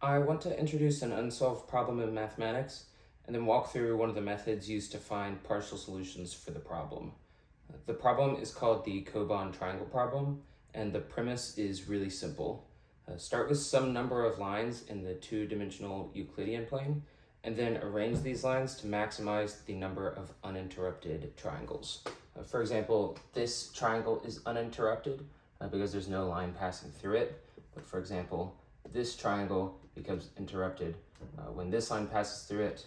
I want to introduce an unsolved problem in mathematics and then walk through one of the methods used to find partial solutions for the problem. The problem is called the Kobon triangle problem, and the premise is really simple. Start with some number of lines in the two-dimensional Euclidean plane, and then arrange these lines to maximize the number of uninterrupted triangles. For example, this triangle is uninterrupted because there's no line passing through it. But for example, this triangle becomes interrupted when this line passes through it,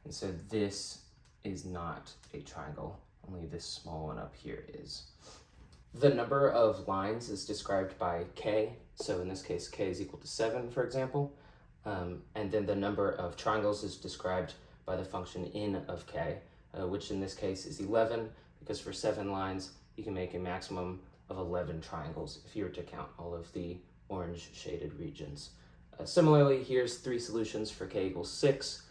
and so this is not a triangle, only this small one up here is. The number of lines is described by k, so in this case k is equal to 7, for example, and then the number of triangles is described by the function in of k, which in this case is 11, because for 7 lines you can make a maximum of 11 triangles if you were to count all of the orange shaded regions. Similarly, here's 3 solutions for k equals 6,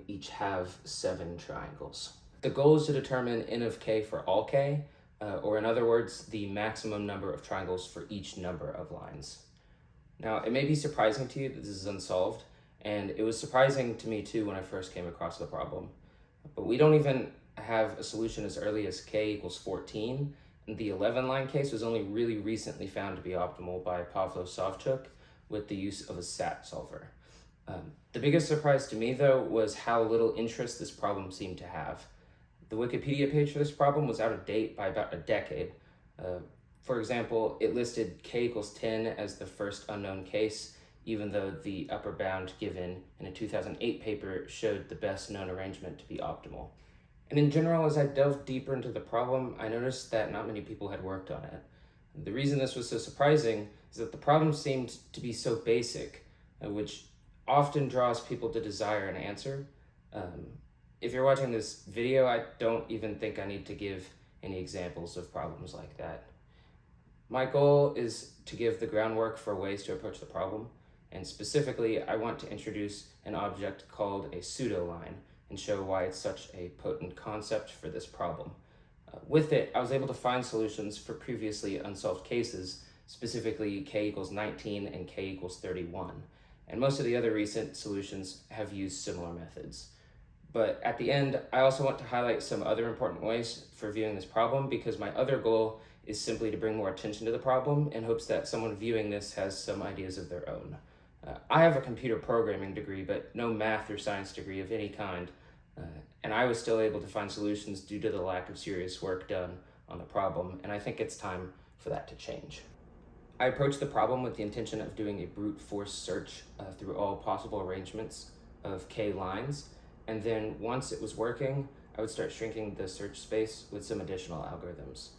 each have 7 triangles. The goal is to determine n of k for all k, or in other words, the maximum number of triangles for each number of lines. Now, it may be surprising to you that this is unsolved, and it was surprising to me too when I first came across the problem. But we don't even have a solution as early as k equals 14, and the 11-line case was only really recently found to be optimal by Pavlo Savchuk with the use of a SAT solver. The biggest surprise to me, though, was how little interest this problem seemed to have. The Wikipedia page for this problem was out of date by about a decade. For example, it listed k equals 10 as the first unknown case, even though the upper bound given in a 2008 paper showed the best known arrangement to be optimal. And in general, as I delved deeper into the problem, I noticed that not many people had worked on it. The reason this was so surprising is that the problem seemed to be so basic, which often draws people to desire an answer. If you're watching this video, I don't even think I need to give any examples of problems like that. My goal is to give the groundwork for ways to approach the problem, and specifically, I want to introduce an object called a pseudoline and show why it's such a potent concept for this problem. With it, I was able to find solutions for previously unsolved cases, specifically k equals 19 and k equals 31, and most of the other recent solutions have used similar methods. But at the end, I also want to highlight some other important ways for viewing this problem, because my other goal is simply to bring more attention to the problem in hopes that someone viewing this has some ideas of their own. I have a computer programming degree, but no math or science degree of any kind, and I was still able to find solutions due to the lack of serious work done on the problem, and I think it's time for that to change. I approached the problem with the intention of doing a brute force search through all possible arrangements of k lines, and then once it was working, I would start shrinking the search space with some additional algorithms.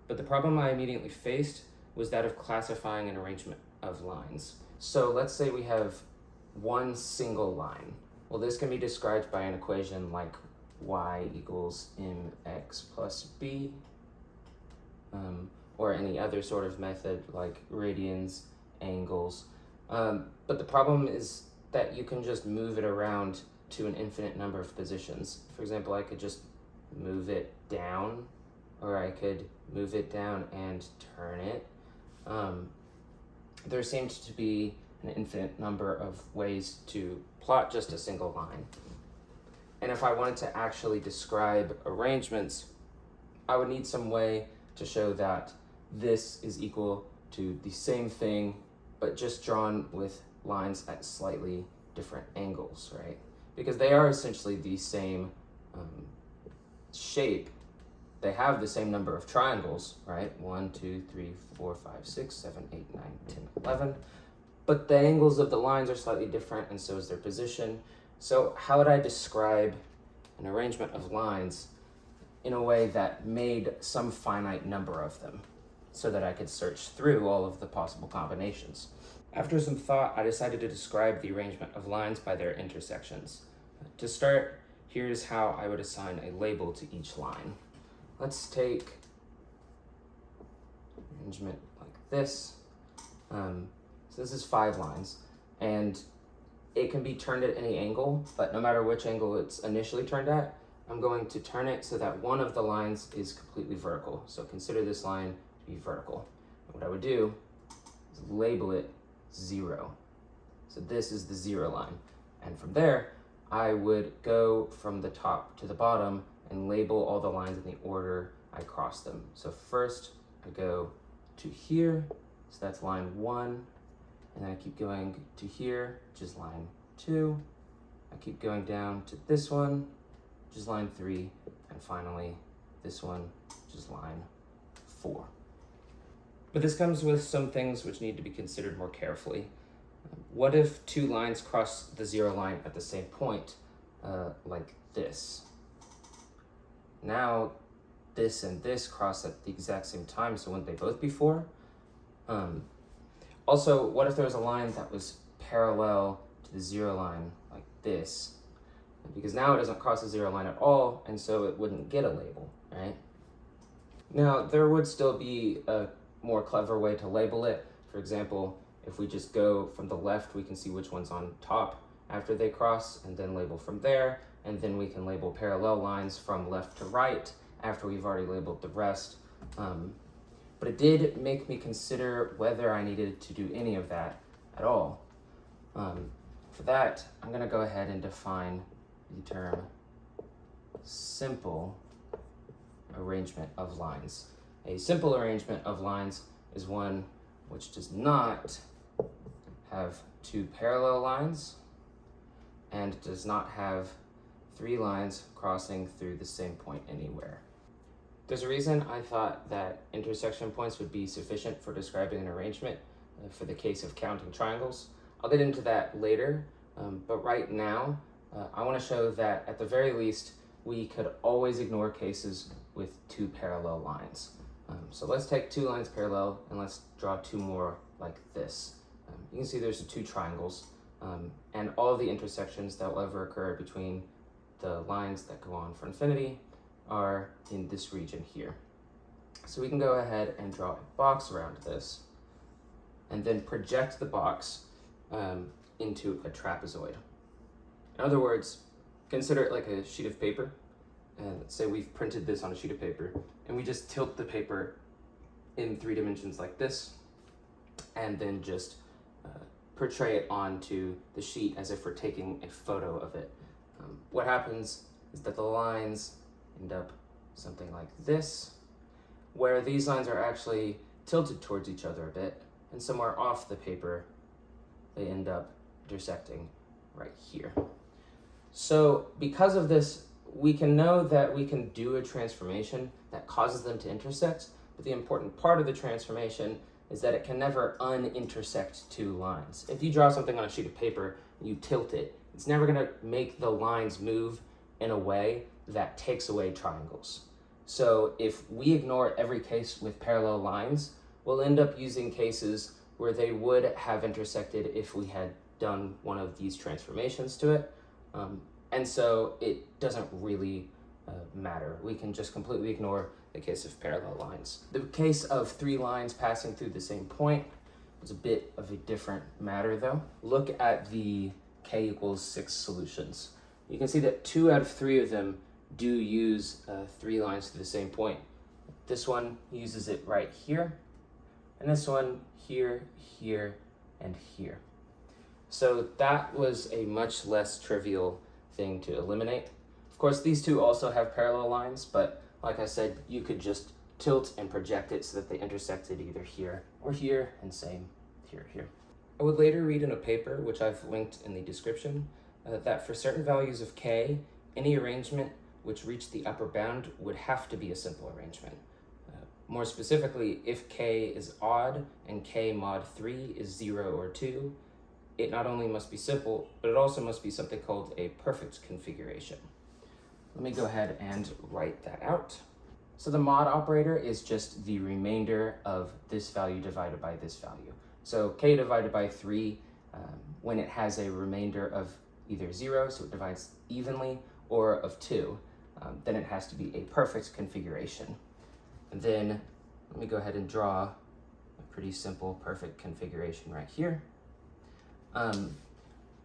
But the problem I immediately faced was that of classifying an arrangement of lines. So let's say we have one single line. Well, this can be described by an equation like y equals mx plus b, or any other sort of method like radians, angles. But the problem is that you can just move it around to an infinite number of positions. For example, I could just move it down, or I could move it down and turn it. There seemed to be an infinite number of ways to plot just a single line. And if I wanted to actually describe arrangements, I would need some way to show that this is equal to the same thing, but just drawn with lines at slightly different angles, right? Because they are essentially the same shape. They have the same number of triangles, right? 1, 2, 3, 4, 5, 6, 7, 8, 9, 10, 11. But the angles of the lines are slightly different, and so is their position. So how would I describe an arrangement of lines in a way that made some finite number of them so that I could search through all of the possible combinations? After some thought, I decided to describe the arrangement of lines by their intersections. To start, here's how I would assign a label to each line. Let's take arrangement like this. So this is 5 lines, and it can be turned at any angle, but no matter which angle it's initially turned at, I'm going to turn it so that one of the lines is completely vertical. So consider this line to be vertical. And what I would do is label it 0. So this is the 0 line. And from there, I would go from the top to the bottom and label all the lines in the order I cross them. So first I go to here, so that's line 1, and then I keep going to here, which is line 2. I keep going down to this one, which is line 3, and finally this one, which is line 4. But this comes with some things which need to be considered more carefully. What if 2 lines cross the 0 line at the same point, like this? Now, this and this cross at the exact same time, so wouldn't they both be 4? Also, what if there was a line that was parallel to the 0 line, like this? Because now it doesn't cross the 0 line at all, and so it wouldn't get a label, right? Now, there would still be a more clever way to label it. For example, if we just go from the left, we can see which one's on top after they cross, and then label from there, and then we can label parallel lines from left to right after we've already labeled the rest. But it did make me consider whether I needed to do any of that at all. For that, I'm going to go ahead and define the term simple arrangement of lines. A simple arrangement of lines is one which does not have 2 parallel lines and does not have 3 lines crossing through the same point anywhere. There's a reason I thought that intersection points would be sufficient for describing an arrangement for the case of counting triangles. I'll get into that later, but right now I want to show that at the very least we could always ignore cases with 2 parallel lines. So let's take 2 lines parallel and let's draw 2 more like this. You can see there's 2 triangles, and all the intersections that will ever occur between the lines that go on for infinity are in this region here. So we can go ahead and draw a box around this and then project the box into a trapezoid. In other words, consider it like a sheet of paper. And let's say we've printed this on a sheet of paper and we just tilt the paper in 3 dimensions like this and then just portray it onto the sheet as if we're taking a photo of it. What happens is that the lines end up something like this, where these lines are actually tilted towards each other a bit, and somewhere off the paper they end up intersecting right here. So because of this, we can know that we can do a transformation that causes them to intersect, but the important part of the transformation is that it can never unintersect 2 lines. If you draw something on a sheet of paper and you tilt it, it's never going to make the lines move in a way that takes away triangles. So if we ignore every case with parallel lines, we'll end up using cases where they would have intersected if we had done one of these transformations to it. And so it doesn't really matter. We can just completely ignore the case of parallel lines. The case of 3 lines passing through the same point is a bit of a different matter though. Look at the k equals 6 solutions. You can see that 2 out of 3 of them do use 3 lines to the same point. This one uses it right here, and this one here, here, and here. So that was a much less trivial thing to eliminate. Of course, these 2 also have parallel lines, but like I said, you could just tilt and project it so that they intersected either here or here, and same here, here. I would later read in a paper, which I've linked in the description, that for certain values of k, any arrangement which reached the upper bound would have to be a simple arrangement. More specifically, if k is odd and k mod 3 is 0 or 2, it not only must be simple, but it also must be something called a perfect configuration. Let me go ahead and write that out. So the mod operator is just the remainder of this value divided by this value. So k divided by 3, when it has a remainder of either 0, so it divides evenly, or of 2, then it has to be a perfect configuration. And then let me go ahead and draw a pretty simple perfect configuration right here.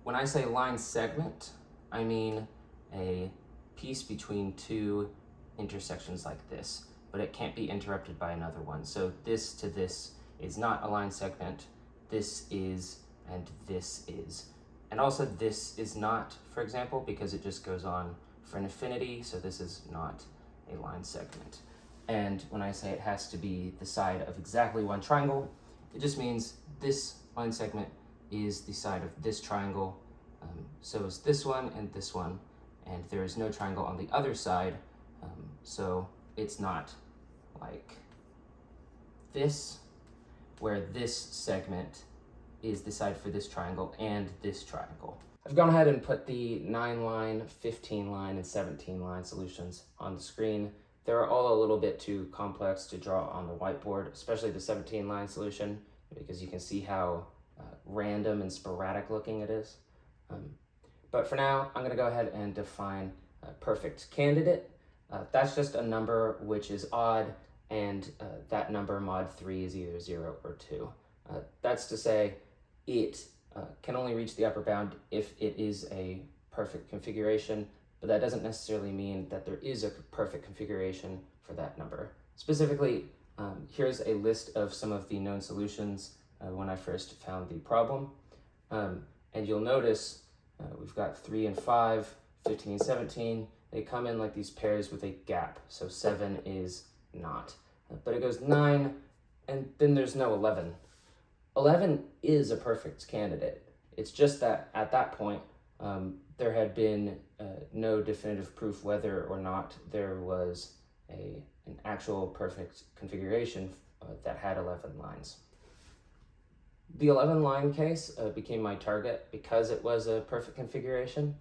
When I say line segment, I mean a piece between 2 intersections like this, but it can't be interrupted by another one. So this to this is not a line segment. This is and this is. And also this is not, for example, because it just goes on for an infinity, so this is not a line segment. And when I say it has to be the side of exactly one triangle, it just means this line segment is the side of this triangle, so is this one, and there is no triangle on the other side, so it's not like this, where this segment is the side for this triangle and this triangle. I've gone ahead and put the 9-line, 15-line, and 17-line solutions on the screen. They're all a little bit too complex to draw on the whiteboard, especially the 17-line solution, because you can see how random and sporadic looking it is. But for now, I'm gonna go ahead and define a perfect candidate. That's just a number which is odd, and that number mod 3 is either 0 or 2. That's to say, it can only reach the upper bound if it is a perfect configuration, but that doesn't necessarily mean that there is a perfect configuration for that number. Specifically, here's a list of some of the known solutions when I first found the problem. And you'll notice we've got 3 and 5, 15 and 17. They come in like these pairs with a gap, so 7 is not. But it goes 9, and then there's no 11. 11 is a perfect candidate. It's just that at that point, there had been no definitive proof whether or not there was an actual perfect configuration that had 11 lines. The 11-line case became my target because it was a perfect configuration.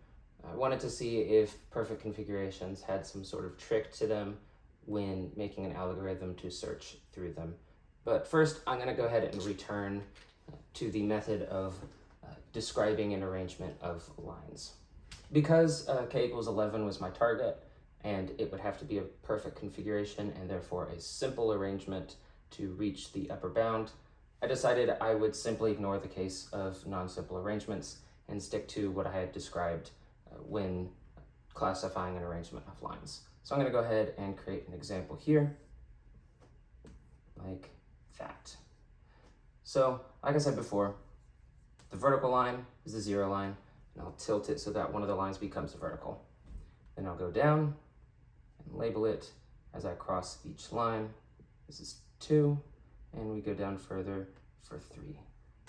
I wanted to see if perfect configurations had some sort of trick to them when making an algorithm to search through them. But first, I'm going to go ahead and return to the method of describing an arrangement of lines. Because k equals 11 was my target, and it would have to be a perfect configuration and therefore a simple arrangement to reach the upper bound, I decided I would simply ignore the case of non-simple arrangements and stick to what I had described when classifying an arrangement of lines. So I'm going to go ahead and create an example here, like that. So, like I said before, the vertical line is the 0 line, and I'll tilt it so that one of the lines becomes vertical. Then I'll go down and label it as I cross each line. This is 2, and we go down further for 3.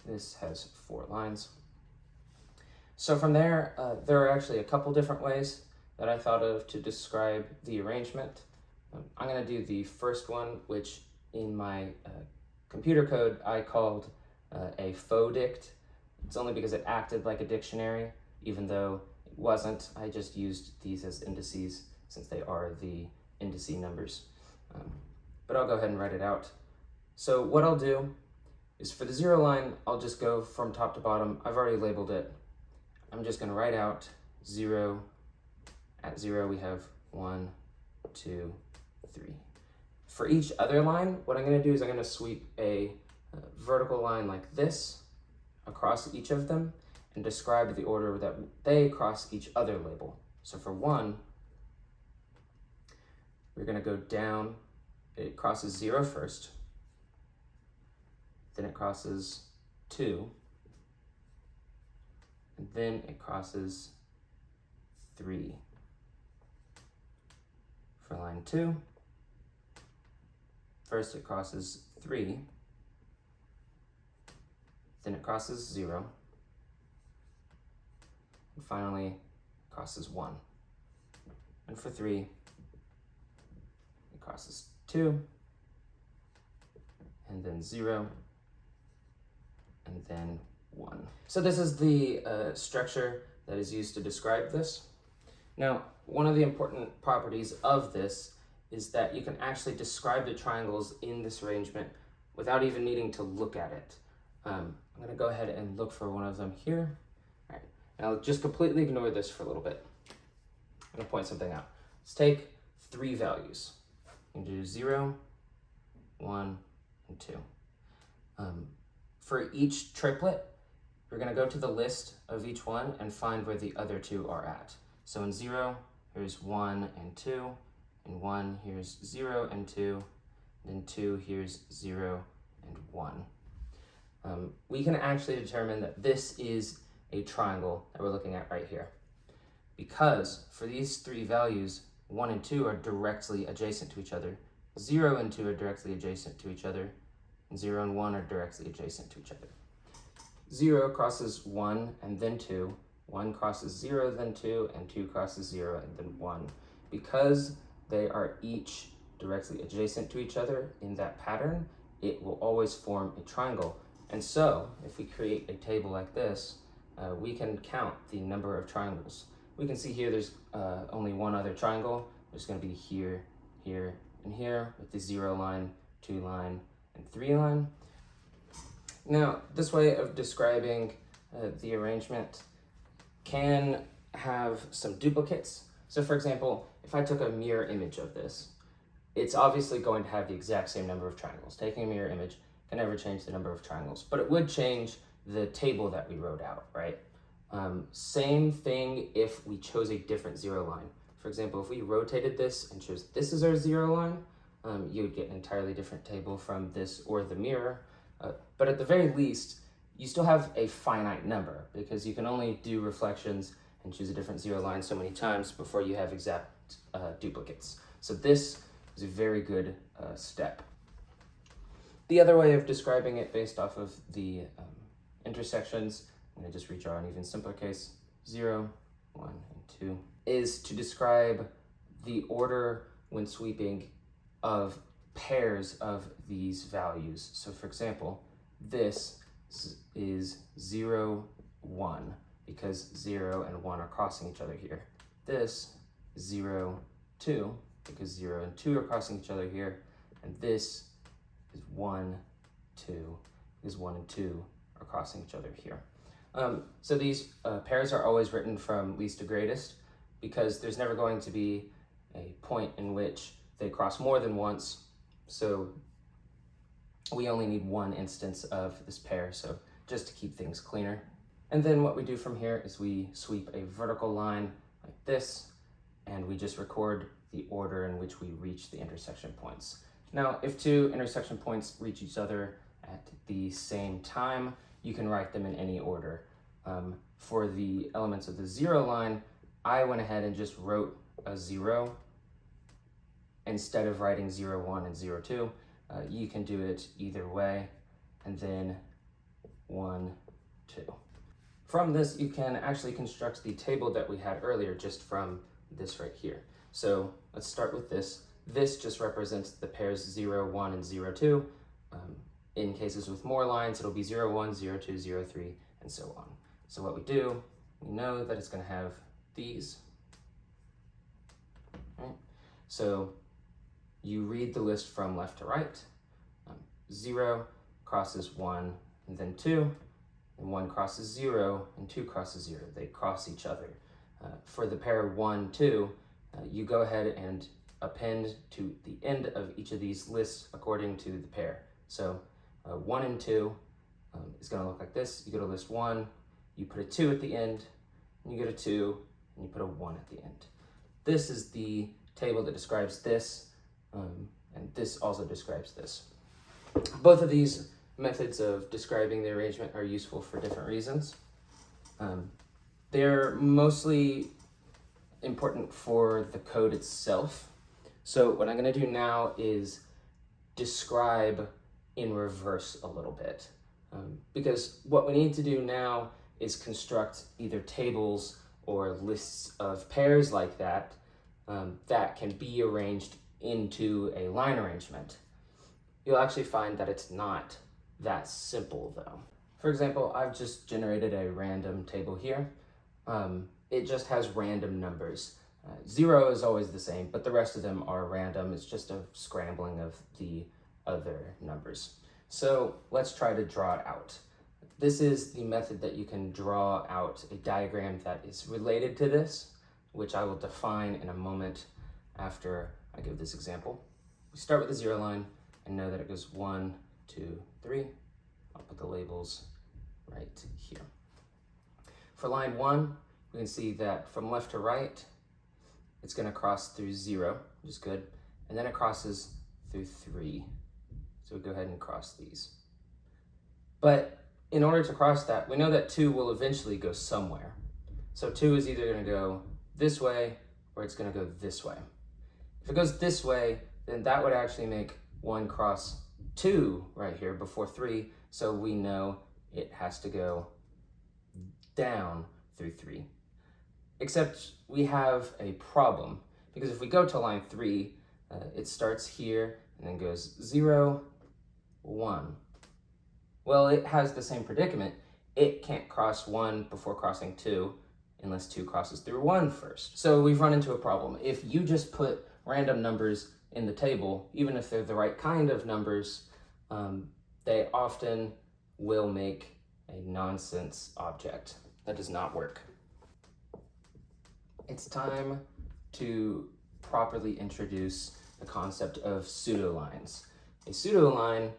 This has 4 lines. So from there, there are actually a couple different ways that I thought of to describe the arrangement. I'm going to do the first one, which in my computer code I called a faux dict. It's only because it acted like a dictionary, even though it wasn't. I just used these as indices since they are the indice numbers. But I'll go ahead and write it out. So what I'll do is for the 0 line, I'll just go from top to bottom. I've already labeled it. I'm just going to write out 0. At 0, we have 1, 2, 3. For each other line, what I'm going to do is I'm going to sweep a vertical line like this across each of them and describe the order that they cross each other label. So for 1, we're going to go down. It crosses 0 first, then it crosses 2, and then it crosses 3. For line 2, first it crosses 3, then it crosses 0, and finally it crosses 1. And for 3, it crosses 2, and then 0, and then 1. So this is the structure that is used to describe this. Now, one of the important properties of this is that you can actually describe the triangles in this arrangement without even needing to look at it. I'm going to go ahead and look for one of them here. All right, and I'll just completely ignore this for a little bit. I'm going to point something out. Let's take 3 values. I'm going to do 0, 1, and 2. For each triplet, we're going to go to the list of each one and find where the other 2 are at. So in 0, here's 1 and 2, and 1, here's 0 and 2, and then 2, here's 0 and 1. we can actually determine that this is a triangle that we're looking at right here. Because for these three values, 1 and 2 are directly adjacent to each other, 0 and 2 are directly adjacent to each other, and 0 and 1 are directly adjacent to each other. 0 crosses 1 and then 2, 1 crosses 0 then 2, and 2 crosses 0 and then 1. Because they are each directly adjacent to each other in that pattern, it will always form a triangle. And so, if we create a table like this, we can count the number of triangles. We can see here there's only one other triangle. There's going to be here, here, and here with the 0 line, 2 line, and 3 line. Now, this way of describing the arrangement can have some duplicates. So for example, if I took a mirror image of this, it's obviously going to have the exact same number of triangles. Taking a mirror image can never change the number of triangles, but it would change the table that we wrote out, right? Same thing if we chose a different 0 line. For example, if we rotated this and chose this as our 0 line, you would get an entirely different table from this or the mirror. But at the very least, you still have a finite number because you can only do reflections and choose a different 0 line so many times before you have exact duplicates. So this is a very good step. The other way of describing it based off of the intersections, I'm going to just redraw an even simpler case, 0, 1, and 2, is to describe the order when sweeping of pairs of these values. So for example, this is 0, 1, because 0 and 1 are crossing each other here. This is 0, 2, because 0 and 2 are crossing each other here. And this is 1, 2, because 1 and 2 are crossing each other here. So these pairs are always written from least to greatest because there's never going to be a point in which they cross more than once. So we only need one instance of this pair, so just to keep things cleaner. And then what we do from here is we sweep a vertical line like this, and we just record the order in which we reach the intersection points. Now, if two intersection points reach each other at the same time, you can write them in any order. For the elements of the 0 line, I went ahead and just wrote a 0 instead of writing 0, 1 and 0, 2. You can do it either way, and then 1, 2. From this, you can actually construct the table that we had earlier just from this right here. So let's start with this. This just represents the pairs 0, 1, and 0, 2. In cases with more lines, it'll be 0, 1, 0, 2, 0, 3, and so on. So what we do, we know that it's going to have these. Right? So you read the list from left to right. 0 crosses 1 and then 2, and 1 crosses 0 and 2 crosses 0. They cross each other. For the pair 1, 2, you go ahead and append to the end of each of these lists according to the pair. So 1 and 2 is going to look like this. You go to list 1, you put a 2 at the end, and you go to 2, and you put a 1 at the end. This is the table that describes this, and this also describes this. Both of these methods of describing the arrangement are useful for different reasons. They're mostly important for the code itself. So what I'm going to do now is describe in reverse a little bit. Because what we need to do now is construct either tables or lists of pairs like that that can be arranged into a line arrangement. You'll actually find that it's not that simple though. For example, I've just generated a random table here. It just has random numbers. 0 is always the same, but the rest of them are random. It's just a scrambling of the other numbers. So let's try to draw it out. This is the method that you can draw out a diagram that is related to this, which I will define in a moment after I give this example. We start with the 0 line and know that it goes 1, 2, 3. I'll put the labels right here. For line 1, we can see that from left to right, it's going to cross through 0, which is good, and then it crosses through 3. So we go ahead and cross these. But in order to cross that, we know that 2 will eventually go somewhere. So 2 is either going to go this way or it's going to go this way. If it goes this way, then that would actually make 1 cross 2 right here before 3, so we know it has to go down through 3. Except we have a problem, because if we go to line 3, it starts here and then goes 0, 1. Well, it has the same predicament. It can't cross 1 before crossing 2 unless 2 crosses through 1 first. So we've run into a problem. If you just put random numbers in the table, even if they're the right kind of numbers, they often will make a nonsense object. That does not work. It's time to properly introduce the concept of pseudolines. A pseudoline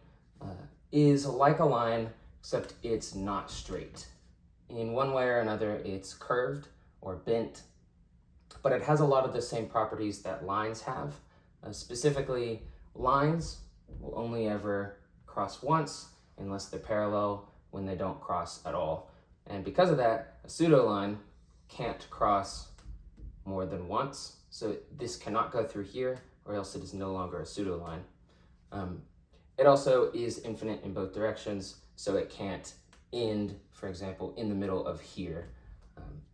is like a line, except it's not straight. In one way or another, it's curved or bent, but it has a lot of the same properties that lines have. Specifically, lines will only ever cross once unless they're parallel, when they don't cross at all. And because of that, a pseudoline can't cross more than once. So this cannot go through here, or else it is no longer a pseudoline. It also is infinite in both directions, so it can't end, for example, in the middle of here.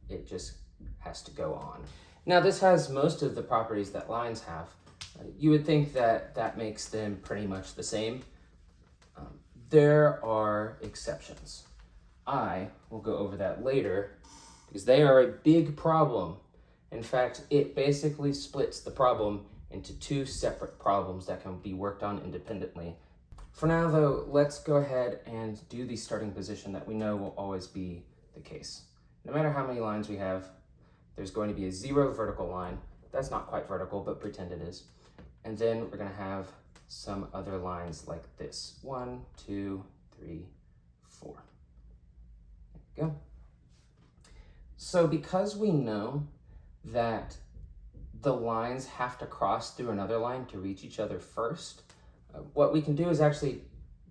It just has to go on. Now, this has most of the properties that lines have. You would think that that makes them pretty much the same. There are exceptions. I will go over that later because they are a big problem. In fact, it basically splits the problem into 2 separate problems that can be worked on independently. For now, though, let's go ahead and do the starting position that we know will always be the case. No matter how many lines we have, there's going to be a 0 vertical line. That's not quite vertical, but pretend it is. And then we're going to have some other lines like this. 1, 2, 3, 4. There we go. So because we know that the lines have to cross through another line to reach each other first, what we can do is actually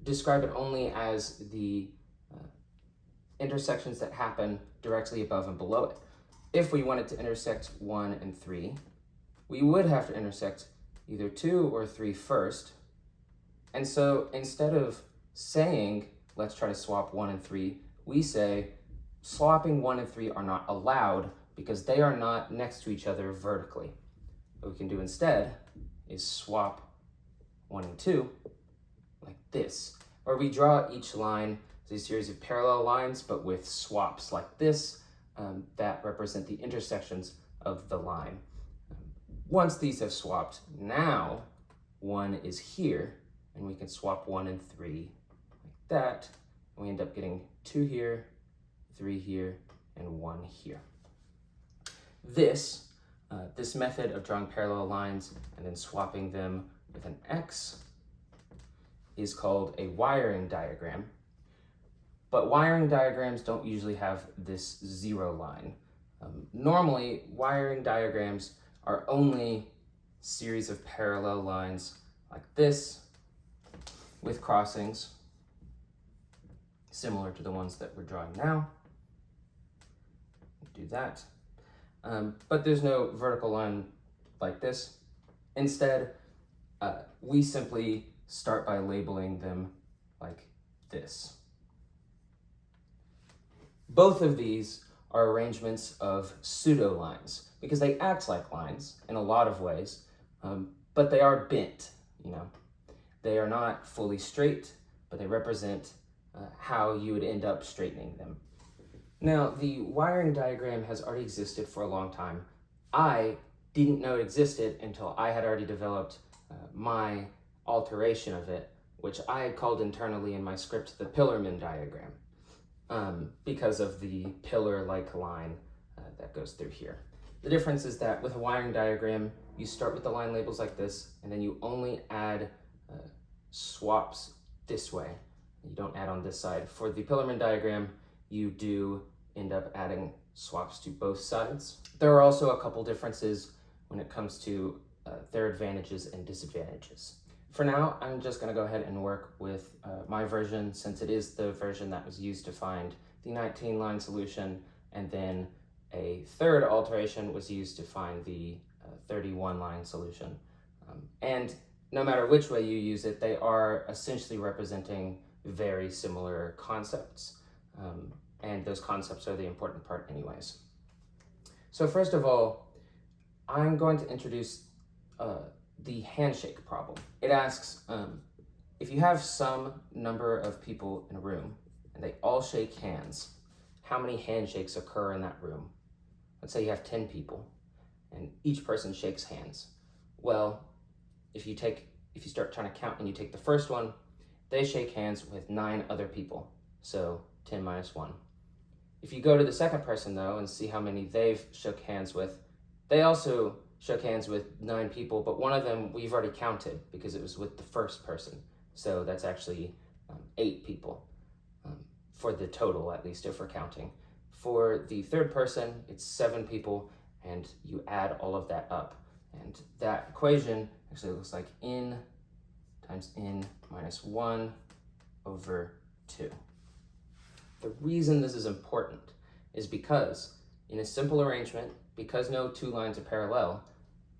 describe it only as the intersections that happen directly above and below it. If we wanted to intersect 1 and 3, we would have to intersect either 2 or 3 first. And so instead of saying, let's try to swap 1 and 3, we say swapping 1 and 3 are not allowed because they are not next to each other vertically. What we can do instead is swap 1 and 2 like this, where we draw each line as a series of parallel lines, but with swaps like this that represent the intersections of the line. Once these have swapped, now 1 is here, and we can swap 1 and 3 like that, and we end up getting 2 here, 3 here, and 1 here. This method of drawing parallel lines and then swapping them with an X is called a wiring diagram. But wiring diagrams don't usually have this 0 line. Normally, wiring diagrams are only series of parallel lines like this with crossings, similar to the ones that we're drawing now. Do that. But there's no vertical line like this. Instead, we simply start by labeling them like this. Both of these are arrangements of pseudolines because they act like lines in a lot of ways, but they are bent, They are not fully straight, but they represent how you would end up straightening them. Now, the wiring diagram has already existed for a long time. I didn't know it existed until I had already developed my alteration of it, which I called internally in my script the Pillarman diagram, because of the pillar-like line that goes through here. The difference is that with a wiring diagram, you start with the line labels like this, and then you only add swaps this way. You don't add on this side. For the Pillarman diagram, you do end up adding swaps to both sides. There are also a couple differences when it comes to their advantages and disadvantages. For now, I'm just going to go ahead and work with my version, since it is the version that was used to find the 19-line solution, and then a third alteration was used to find the 31-line solution. And no matter which way you use it, they are essentially representing very similar concepts. And those concepts are the important part anyways. So first of all, I'm going to introduce the handshake problem. It asks, if you have some number of people in a room and they all shake hands, how many handshakes occur in that room? Let's say you have 10 people and each person shakes hands. Well, if you start trying to count and you take the first one, they shake hands with 9 other people. So 10 minus 1. If you go to the second person though and see how many they've shook hands with, they also shook hands with 9 people, but one of them we've already counted because it was with the first person. So that's actually 8 people for the total, at least if we're counting. For the third person, it's 7 people, and you add all of that up. And that equation actually looks like n times n minus 1 over 2. The reason this is important is because in a simple arrangement, because no 2 lines are parallel,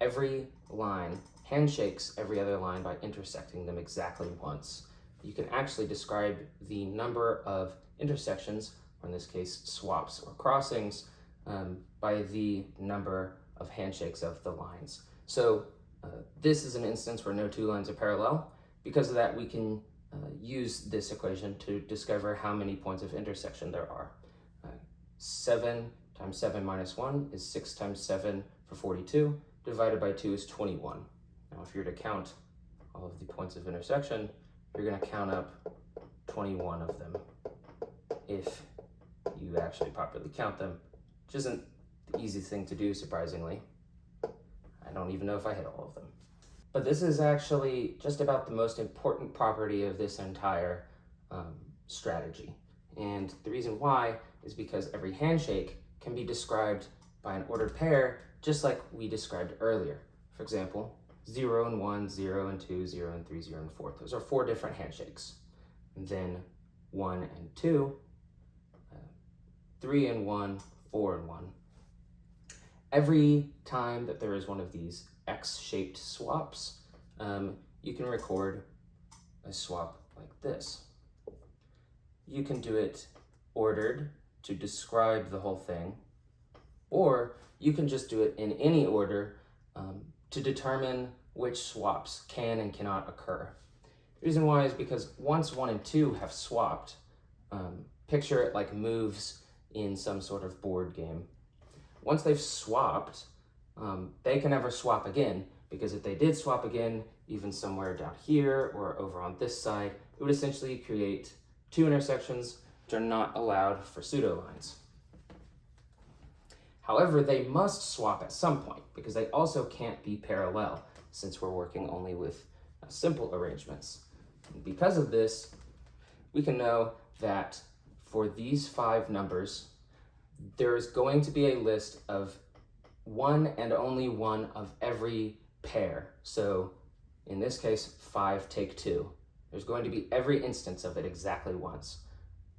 every line handshakes every other line by intersecting them exactly once. You can actually describe the number of intersections, or in this case swaps or crossings, by the number of handshakes of the lines. So this is an instance where no 2 lines are parallel. Because of that, we can use this equation to discover how many points of intersection there are. 7 times 7 minus 1 is 6 times 7 for 42, divided by 2 is 21. Now if you're to count all of the points of intersection, you're going to count up 21 of them if you actually properly count them, which isn't the easiest thing to do, surprisingly. I don't even know if I hit all of them. But this is actually just about the most important property of this entire strategy. And the reason why is because every handshake can be described by an ordered pair, just like we described earlier. For example, 0 and 1, 0 and 2, 0 and 3, 0 and 4. Those are 4 different handshakes. And then 1 and 2, 3 and 1, 4 and 1. Every time that there is one of these X-shaped swaps, you can record a swap like this. You can do it ordered to describe the whole thing, or you can just do it in any order to determine which swaps can and cannot occur. The reason why is because once 1 and 2 have swapped, picture it like moves in some sort of board game. Once they've swapped, they can never swap again, because if they did swap again, even somewhere down here or over on this side, it would essentially create 2 intersections which are not allowed for pseudolines. However, they must swap at some point, because they also can't be parallel, since we're working only with simple arrangements. And because of this, we can know that for these 5 numbers, there is going to be a list of 1 and only 1 of every pair. So in this case, 5 take 2. There's going to be every instance of it exactly once.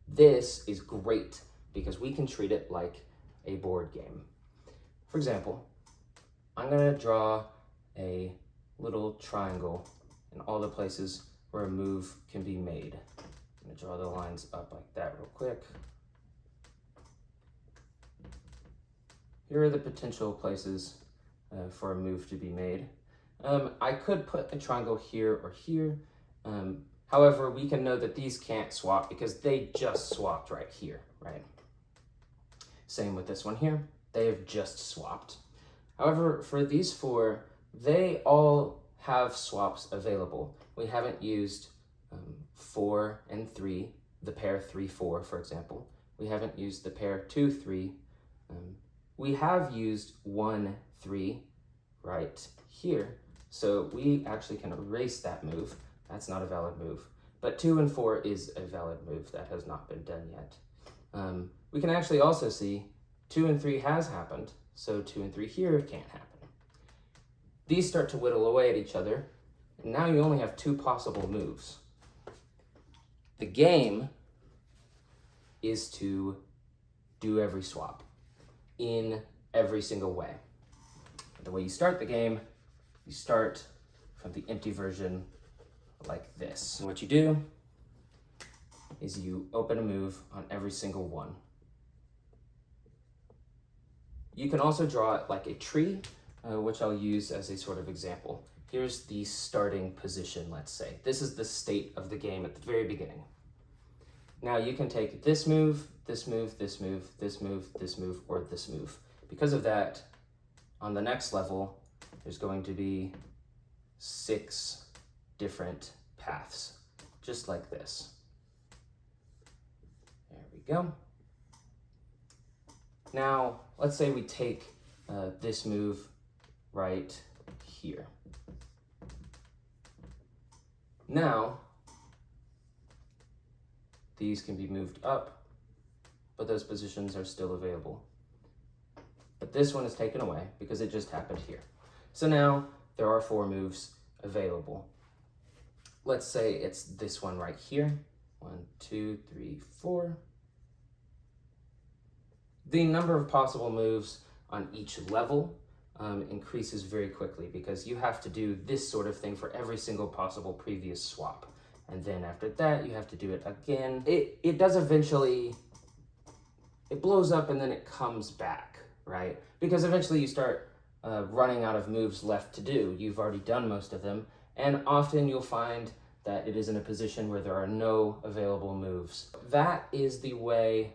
This is great because we can treat it like a board game. For example, I'm going to draw a little triangle in all the places where a move can be made. I'm going to draw the lines up like that real quick. Here are the potential places for a move to be made. I could put a triangle here or here. However, we can know that these can't swap because they just swapped right here, right? Same with this one here. They have just swapped. However, for these 4, they all have swaps available. We haven't used 4 and 3, the pair 3, 4, for example. We haven't used the pair 2, 3. We have used 1, 3 right here. So we actually can erase that move. That's not a valid move. But 2 and 4 is a valid move. That has not been done yet. We can actually also see 2 and 3 has happened. So 2 and 3 here can't happen. These start to whittle away at each other. And now you only have 2 possible moves. The game is to do every swap in every single way. The way you start the game, you start from the empty version like this. And what you do is you open a move on every single one. You can also draw it like a tree, which I'll use as a sort of example. Here's the starting position, let's say. This is the state of the game at the very beginning. Now you can take this move, this move, this move, this move, this move, or this move. Because of that, on the next level, there's going to be 6 different paths, just like this. There we go. Now, let's say we take this move right here. Now, these can be moved up, but those positions are still available. But this one is taken away because it just happened here. So now there are 4 moves available. Let's say it's this one right here. 1, 2, 3, 4. The number of possible moves on each level increases very quickly because you have to do this sort of thing for every single possible previous swap. And then after that, you have to do it again. It does eventually, it blows up and then it comes back, right? Because eventually you start running out of moves left to do. You've already done most of them. And often you'll find that it is in a position where there are no available moves. That is the way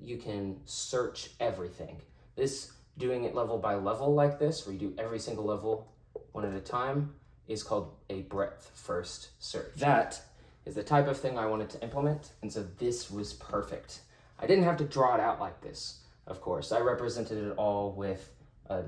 you can search everything. This, doing it level by level like this, where you do every single level one at a time, is called a breadth first search. That is the type of thing I wanted to implement, and so this was perfect. I didn't have to draw it out like this, of course. I represented it all with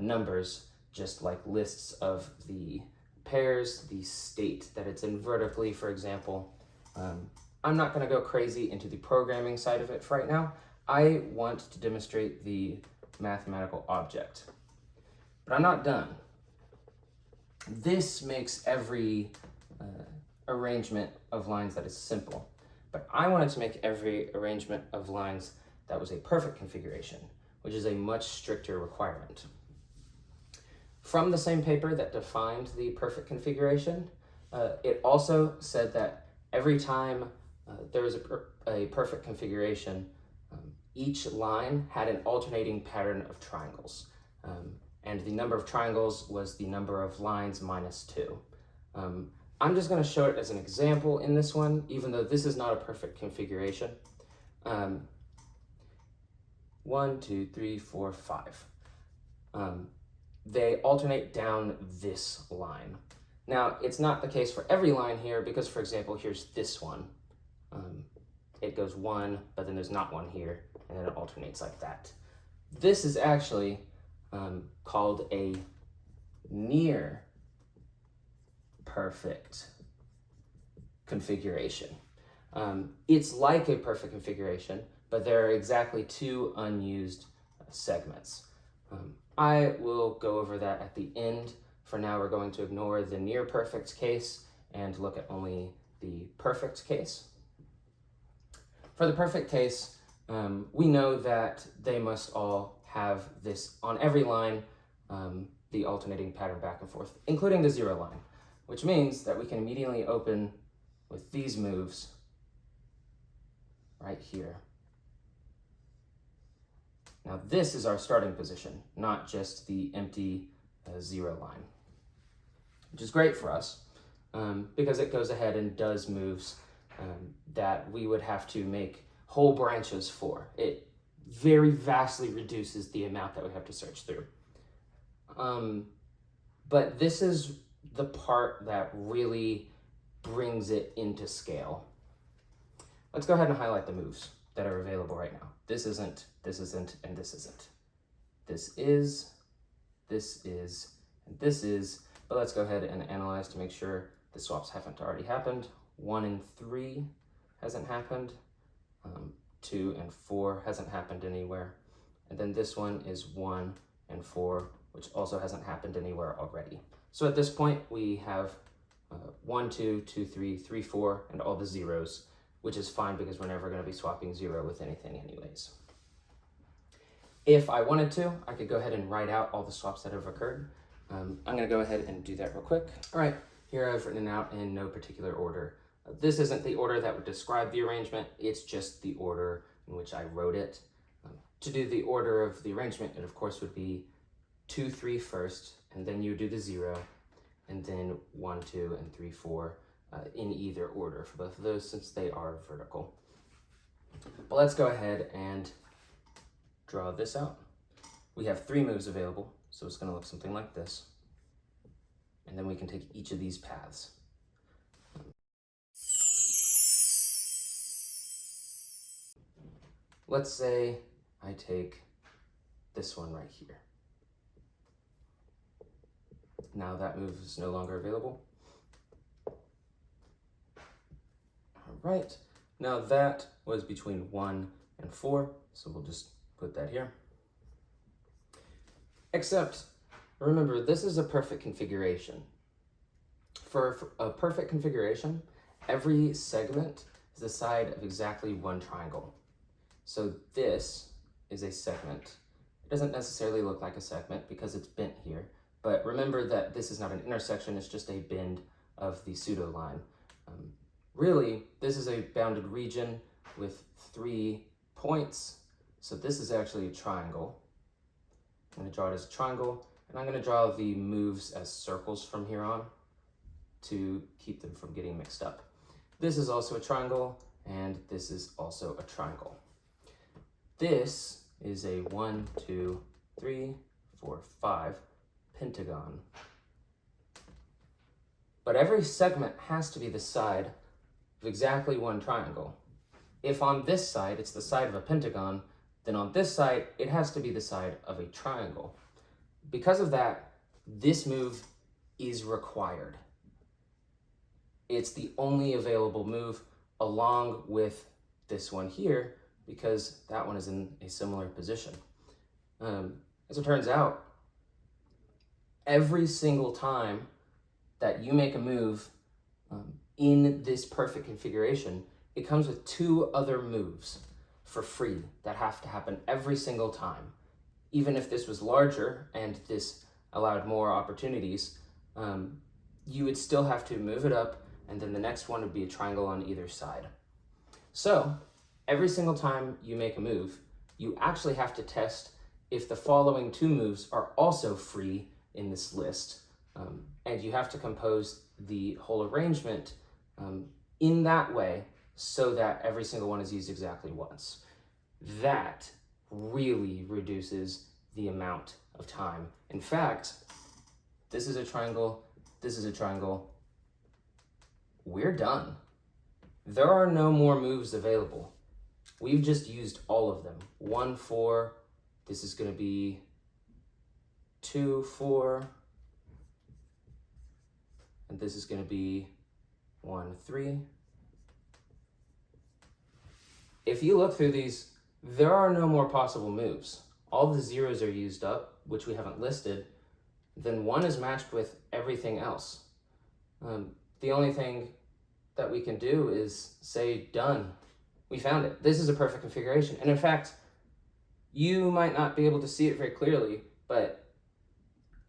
numbers, just like lists of the pairs, the state that it's in vertically, for example. I'm not gonna go crazy into the programming side of it for right now. I want to demonstrate the mathematical object, but I'm not done. This makes every arrangement of lines that is simple, but I wanted to make every arrangement of lines that was a perfect configuration, which is a much stricter requirement. From the same paper that defined the perfect configuration, it also said that every time there was a perfect configuration, each line had an alternating pattern of triangles. And the number of triangles was the number of lines minus 2. I'm just going to show it as an example in this one, even though this is not a perfect configuration. 1, 2, 3, 4, 5. They alternate down this line. Now, it's not the case for every line here because, for example, here's this one. It goes 1, but then there's not one here, and then it alternates like that. This is actually called a near perfect configuration. It's like a perfect configuration, but there are exactly 2 unused segments. I will go over that at the end. For now, we're going to ignore the near perfect case and look at only the perfect case. For the perfect case, we know that they must all have this on every line, the alternating pattern back and forth, including the 0 line, which means that we can immediately open with these moves right here. Now this is our starting position, not just the empty 0 line, which is great for us because it goes ahead and does moves that we would have to make whole branches for. It very vastly reduces the amount that we have to search through. But this is the part that really brings it into scale. Let's go ahead and highlight the moves that are available right now. This isn't, and this isn't. This is, and this is, but let's go ahead and analyze to make sure the swaps haven't already happened. 1 and 3 hasn't happened. 2 and 4 hasn't happened anywhere. And then this one is 1 and 4, which also hasn't happened anywhere already. So at this point, we have 1, 2, 2, 3, 3, 4, and all the zeros, which is fine because we're never going to be swapping 0 with anything anyways. If I wanted to, I could go ahead and write out all the swaps that have occurred. I'm going to go ahead and do that real quick. All right, here I've written it out in no particular order. This isn't the order that would describe the arrangement, it's just the order in which I wrote it. To do the order of the arrangement, it of course would be 2, 3 first, and then you do the 0, and then 1, 2, and 3, 4 in either order for both of those since they are vertical. But let's go ahead and draw this out. We have 3 moves available, so it's going to look something like this. And then we can take each of these paths. Let's say I take this one right here. Now that move is no longer available. All right, now that was between 1 and 4, so we'll just put that here. Except, remember, this is a perfect configuration. For a perfect configuration, every segment is the side of exactly one triangle. So this is a segment. It doesn't necessarily look like a segment because it's bent here, but remember that this is not an intersection, it's just a bend of the pseudo-line. Really, this is a bounded region with 3 points, so this is actually a triangle. I'm going to draw it as a triangle, and I'm going to draw the moves as circles from here on to keep them from getting mixed up. This is also a triangle, and this is also a triangle. This is a 1, 2, 3, 4, 5 pentagon. But every segment has to be the side of exactly one triangle. If on this side it's the side of a pentagon, then on this side it has to be the side of a triangle. Because of that, this move is required. It's the only available move along with this one here, because that one is in a similar position. As it turns out, every single time that you make a move in this perfect configuration, it comes with 2 other moves for free that have to happen every single time. Even if this was larger and this allowed more opportunities, you would still have to move it up, and then the next one would be a triangle on either side. So, every single time you make a move, you actually have to test if the following 2 moves are also free in this list. And you have to compose the whole arrangement in that way so that every single one is used exactly once. That really reduces the amount of time. In fact, this is a triangle, this is a triangle. We're done. There are no more moves available. We've just used all of them. 1, 4, this is going to be 2, 4, and this is going to be 1, 3. If you look through these, there are no more possible moves. All the zeros are used up, which we haven't listed. Then 1 is matched with everything else. The only thing that we can do is say done. We found it. This is a perfect configuration. And in fact, you might not be able to see it very clearly, but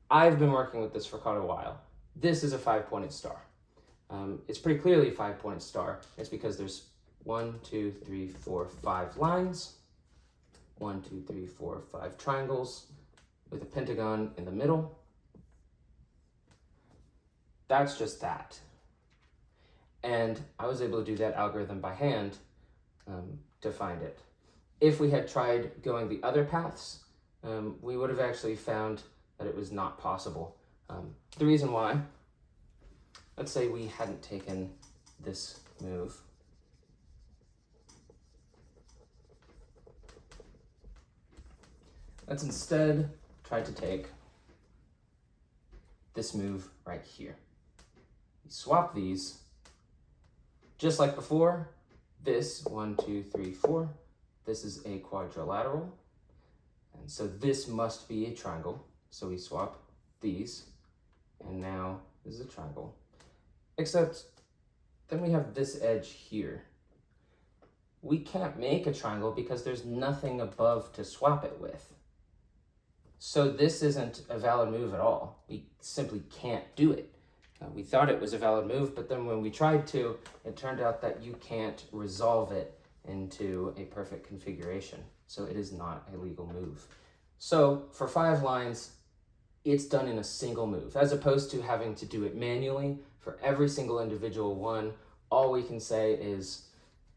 I've been working with this for quite a while. This is a 5-pointed star. It's pretty clearly a 5-pointed star. It's because there's 1, 2, 3, 4, 5 lines, 1, 2, 3, 4, 5 triangles with a pentagon in the middle. That's just that. And I was able to do that algorithm by hand to find it. If we had tried going the other paths, we would have actually found that it was not possible. The reason why, let's say we hadn't taken this move. Let's instead try to take this move right here. We swap these. Just like before, this 1, 2, 3, 4, this is a quadrilateral. And so this must be a triangle. So we swap these, and now this is a triangle. Except then we have this edge here. We can't make a triangle because there's nothing above to swap it with. So this isn't a valid move at all. We simply can't do it. We thought it was a valid move, but then when we tried to, it turned out that you can't resolve it into a perfect configuration. So it is not a legal move. So for 5 lines, it's done in a single move, as opposed to having to do it manually for every single individual one. All we can say is,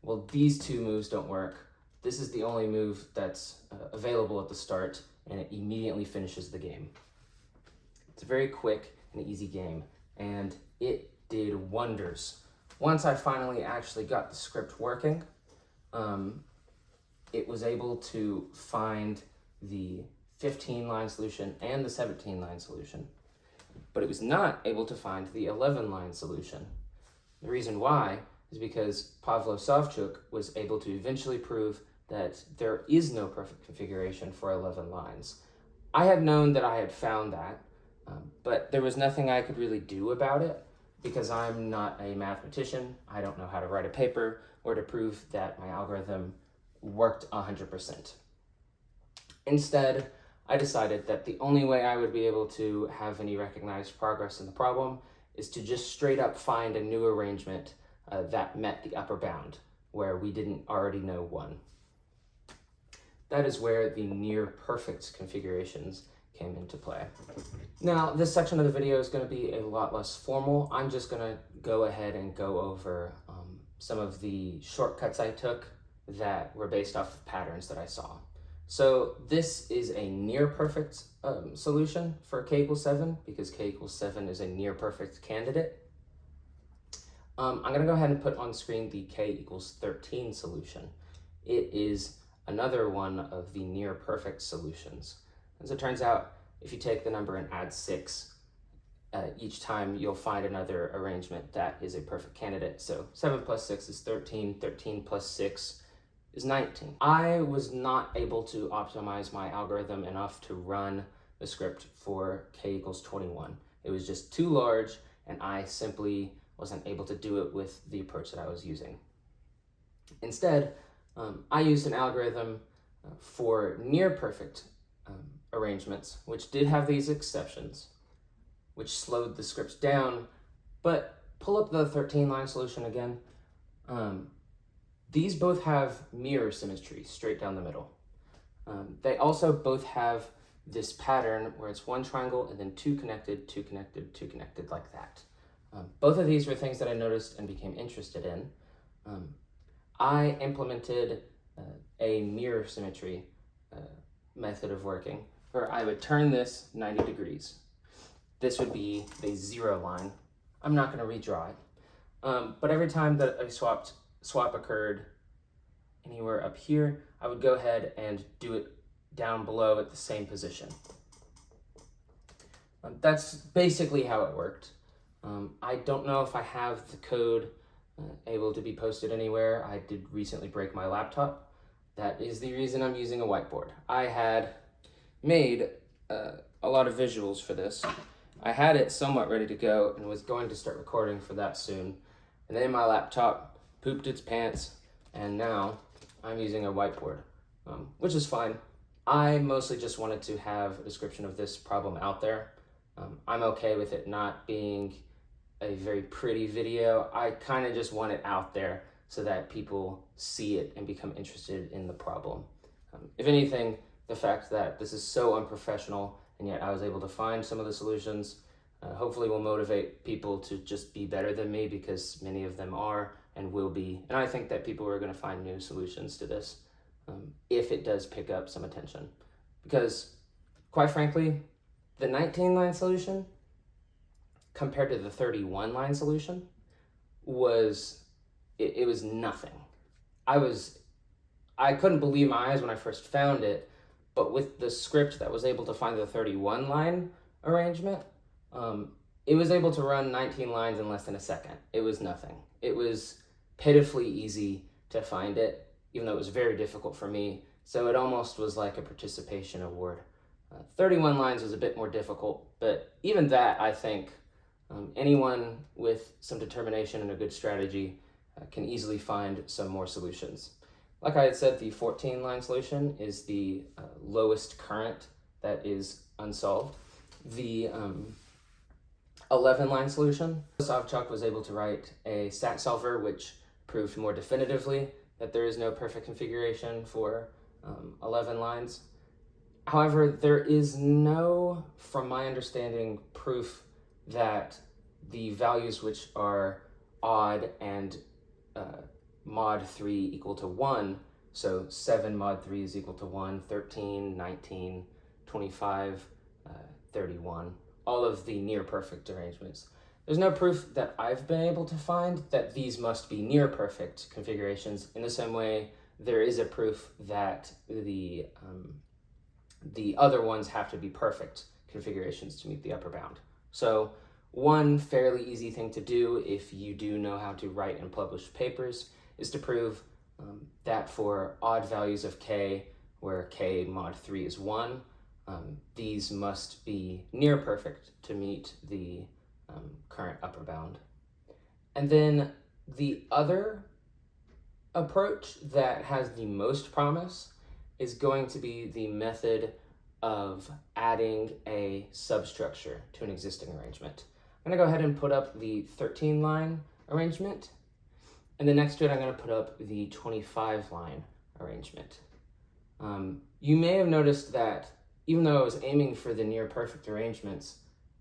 well, these 2 moves don't work. This is the only move that's available at the start, and it immediately finishes the game. It's a very quick and easy game, and it did wonders. Once I finally actually got the script working, it was able to find the 15-line solution and the 17-line solution, but it was not able to find the 11-line solution. The reason why is because Pavlo Savchuk was able to eventually prove that there is no perfect configuration for 11 lines. I had known that I had found that, but there was nothing I could really do about it because I'm not a mathematician. I don't know how to write a paper or to prove that my algorithm worked 100%. Instead, I decided that the only way I would be able to have any recognized progress in the problem is to just straight up find a new arrangement that met the upper bound, where we didn't already know one. That is where the near perfect configurations came into play. Now, this section of the video is going to be a lot less formal. I'm just going to go ahead and go over some of the shortcuts I took that were based off of patterns that I saw. So this is a near perfect solution for k equals 7, because k equals 7 is a near perfect candidate. I'm going to go ahead and put on screen the k equals 13 solution. It is another one of the near perfect solutions. As it turns out, if you take the number and add 6, each time you'll find another arrangement that is a perfect candidate. So 7 plus 6 is 13, 13 plus 6 is 19. I was not able to optimize my algorithm enough to run the script for k equals 21. It was just too large, and I simply wasn't able to do it with the approach that I was using. Instead, I used an algorithm for near perfect arrangements, which did have these exceptions, which slowed the scripts down. But pull up the 13-line solution again. These both have mirror symmetry straight down the middle. They also both have this pattern where it's one triangle and then 2 connected, 2 connected, 2 connected, like that. Both of these were things that I noticed and became interested in. I implemented a mirror symmetry method of working, where I would turn this 90 degrees. This would be the 0 line. I'm not going to redraw it. But every time that a swap occurred anywhere up here, I would go ahead and do it down below at the same position. That's basically how it worked. I don't know if I have the code able to be posted anywhere. I did recently break my laptop. That is the reason I'm using a whiteboard. I had made a lot of visuals for this. I had it somewhat ready to go and was going to start recording for that soon. And then my laptop pooped its pants, and now I'm using a whiteboard, which is fine. I mostly just wanted to have a description of this problem out there. I'm okay with it not being a very pretty video. I kind of just want it out there so that people see it and become interested in the problem. If anything, the fact that this is so unprofessional and yet I was able to find some of the solutions hopefully will motivate people to just be better than me, because many of them are and will be. And I think that people are going to find new solutions to this if it does pick up some attention. Because quite frankly, the 19-line solution compared to the 31-line solution was nothing. I couldn't believe my eyes when I first found it, but with the script that was able to find the 31-line arrangement, it was able to run 19 lines in less than a second. It was nothing. It was pitifully easy to find it, even though it was very difficult for me. So it almost was like a participation award. 31 lines was a bit more difficult, but even that, I think, Anyone with some determination and a good strategy can easily find some more solutions. Like I had said, the 14-line solution is the lowest current that is unsolved. The 11-line solution, Savchuk was able to write a stat solver which proved more definitively that there is no perfect configuration for 11 lines. However, there is no, from my understanding, proof that the values which are odd and mod 3 equal to 1, so 7 mod 3 is equal to 1, 13, 19, 25, 31, all of the near perfect arrangements. There's no proof that I've been able to find that these must be near perfect configurations. In the same way, there is a proof that the other ones have to be perfect configurations to meet the upper bound. So one fairly easy thing to do if you do know how to write and publish papers is to prove that for odd values of k, where k mod 3 is 1, these must be near perfect to meet the current upper bound. And then the other approach that has the most promise is going to be the method of adding a substructure to an existing arrangement. I'm going to go ahead and put up the 13-line arrangement, and then next to it I'm going to put up the 25-line arrangement. You may have noticed that even though I was aiming for the near perfect arrangements,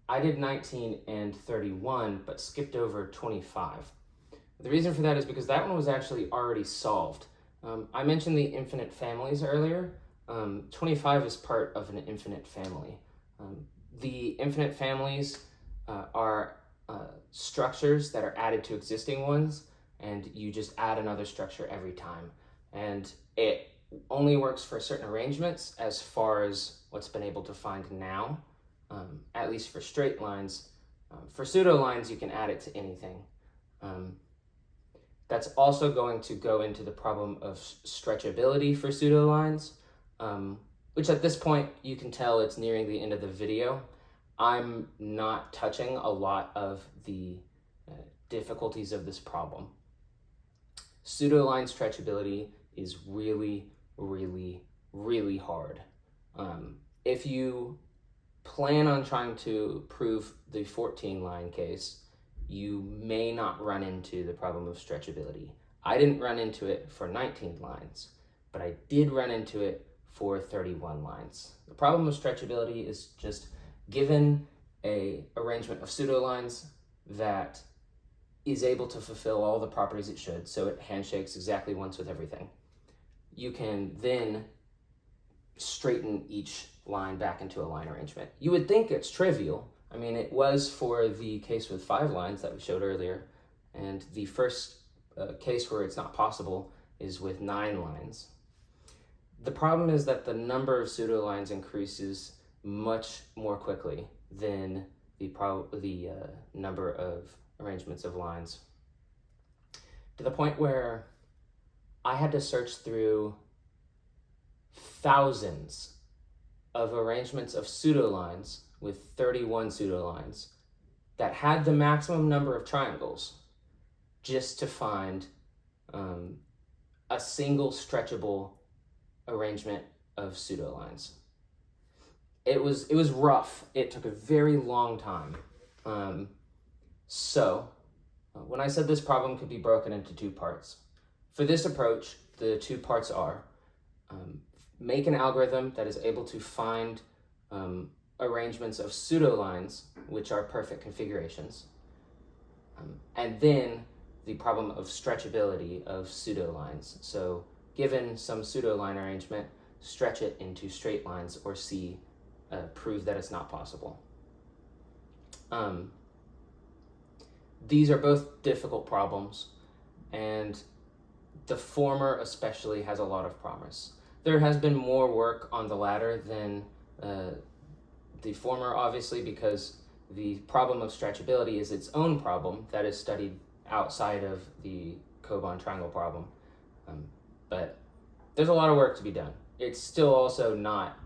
I did 19 and 31 but skipped over 25. The reason for that is because that one was actually already solved. I mentioned the infinite families earlier. 25 is part of an infinite family. The infinite families are structures that are added to existing ones, and you just add another structure every time. And it only works for certain arrangements as far as what's been able to find now, at least for straight lines. For pseudolines, you can add it to anything. That's also going to go into the problem of stretchability for pseudolines, which at this point you can tell it's nearing the end of the video. I'm not touching a lot of the difficulties of this problem. Pseudoline stretchability is really, really, really hard. If you plan on trying to prove the 14-line case, you may not run into the problem of stretchability. I didn't run into it for 19 lines, but I did run into it for 31 lines. The problem with stretchability is just given an arrangement of pseudolines that is able to fulfill all the properties it should, so it handshakes exactly once with everything, you can then straighten each line back into a line arrangement. You would think it's trivial. I mean, it was for the case with 5 lines that we showed earlier, and the first case where it's not possible is with 9 lines. The problem is that the number of pseudolines increases much more quickly than the number of arrangements of lines, to the point where I had to search through thousands of arrangements of pseudolines with 31 pseudolines that had the maximum number of triangles just to find a single stretchable arrangement of pseudolines. It was rough. It took a very long time. When I said this problem could be broken into 2 parts, for this approach, the 2 parts are make an algorithm that is able to find arrangements of pseudolines which are perfect configurations, and then the problem of stretchability of pseudolines. So given some pseudoline arrangement, stretch it into straight lines, or prove that it's not possible. These are both difficult problems, and the former especially has a lot of promise. There has been more work on the latter than the former, obviously, because the problem of stretchability is its own problem that is studied outside of the Kobon triangle problem. But there's a lot of work to be done. It's still also not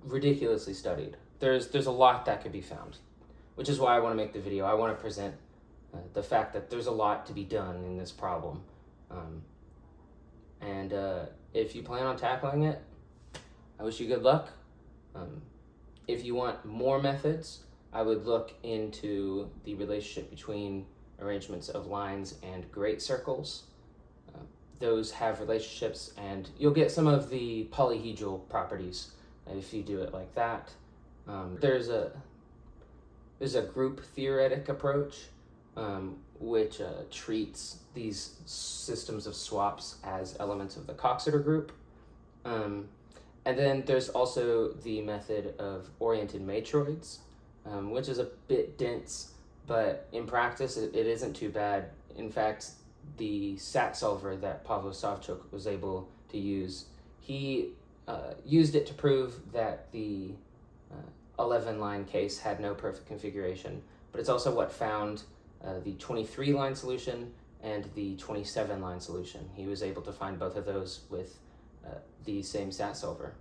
ridiculously studied. There's a lot that could be found. which is why I want to make the video. I want to present the fact that there's a lot to be done in this problem. And if you plan on tackling it, I wish you good luck. If you want more methods, I would look into the relationship between arrangements of lines and great circles. Those have relationships, and you'll get some of the polyhedral properties if you do it like that. There's a group theoretic approach which treats these systems of swaps as elements of the Coxeter group. And then there's also the method of oriented matroids, which is a bit dense, but in practice it isn't too bad. In fact, the SAT solver that Pavlo Savchuk was able to use, he used it to prove that the 11-line case had no perfect configuration, but it's also what found the 23-line solution and the 27-line solution. He was able to find both of those with the same SAT solver.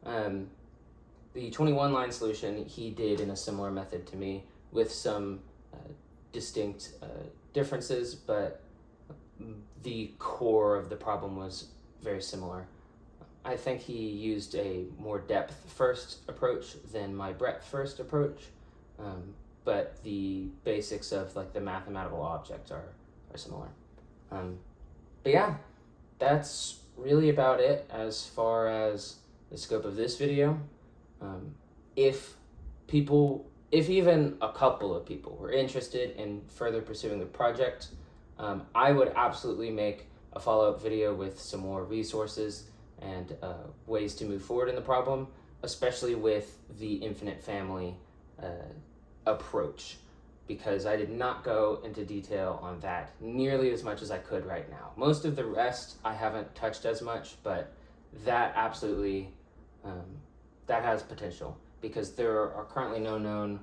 The 21-line solution he did in a similar method to me with some distinct differences, but the core of the problem was very similar. I think he used a more depth-first approach than my breadth-first approach, but the basics of like the mathematical object are similar. But yeah, that's really about it as far as the scope of this video. If even a couple of people were interested in further pursuing the project, I would absolutely make a follow-up video with some more resources and ways to move forward in the problem, especially with the infinite family approach, because I did not go into detail on that nearly as much as I could right now. Most of the rest I haven't touched as much, but that absolutely, that has potential, because there are currently no known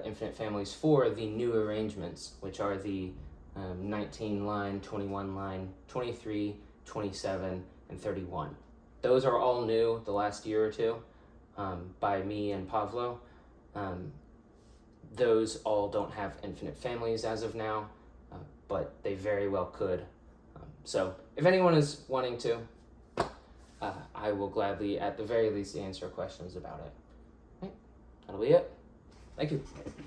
infinite families for the new arrangements, which are the 19-line, 21-line, 23, 27, and 31. Those are all new the last year or two by me and Pavlo. Those all don't have infinite families as of now, but they very well could. So if anyone is wanting to, I will gladly, at the very least, answer questions about it. Right. That'll be it. Thank you.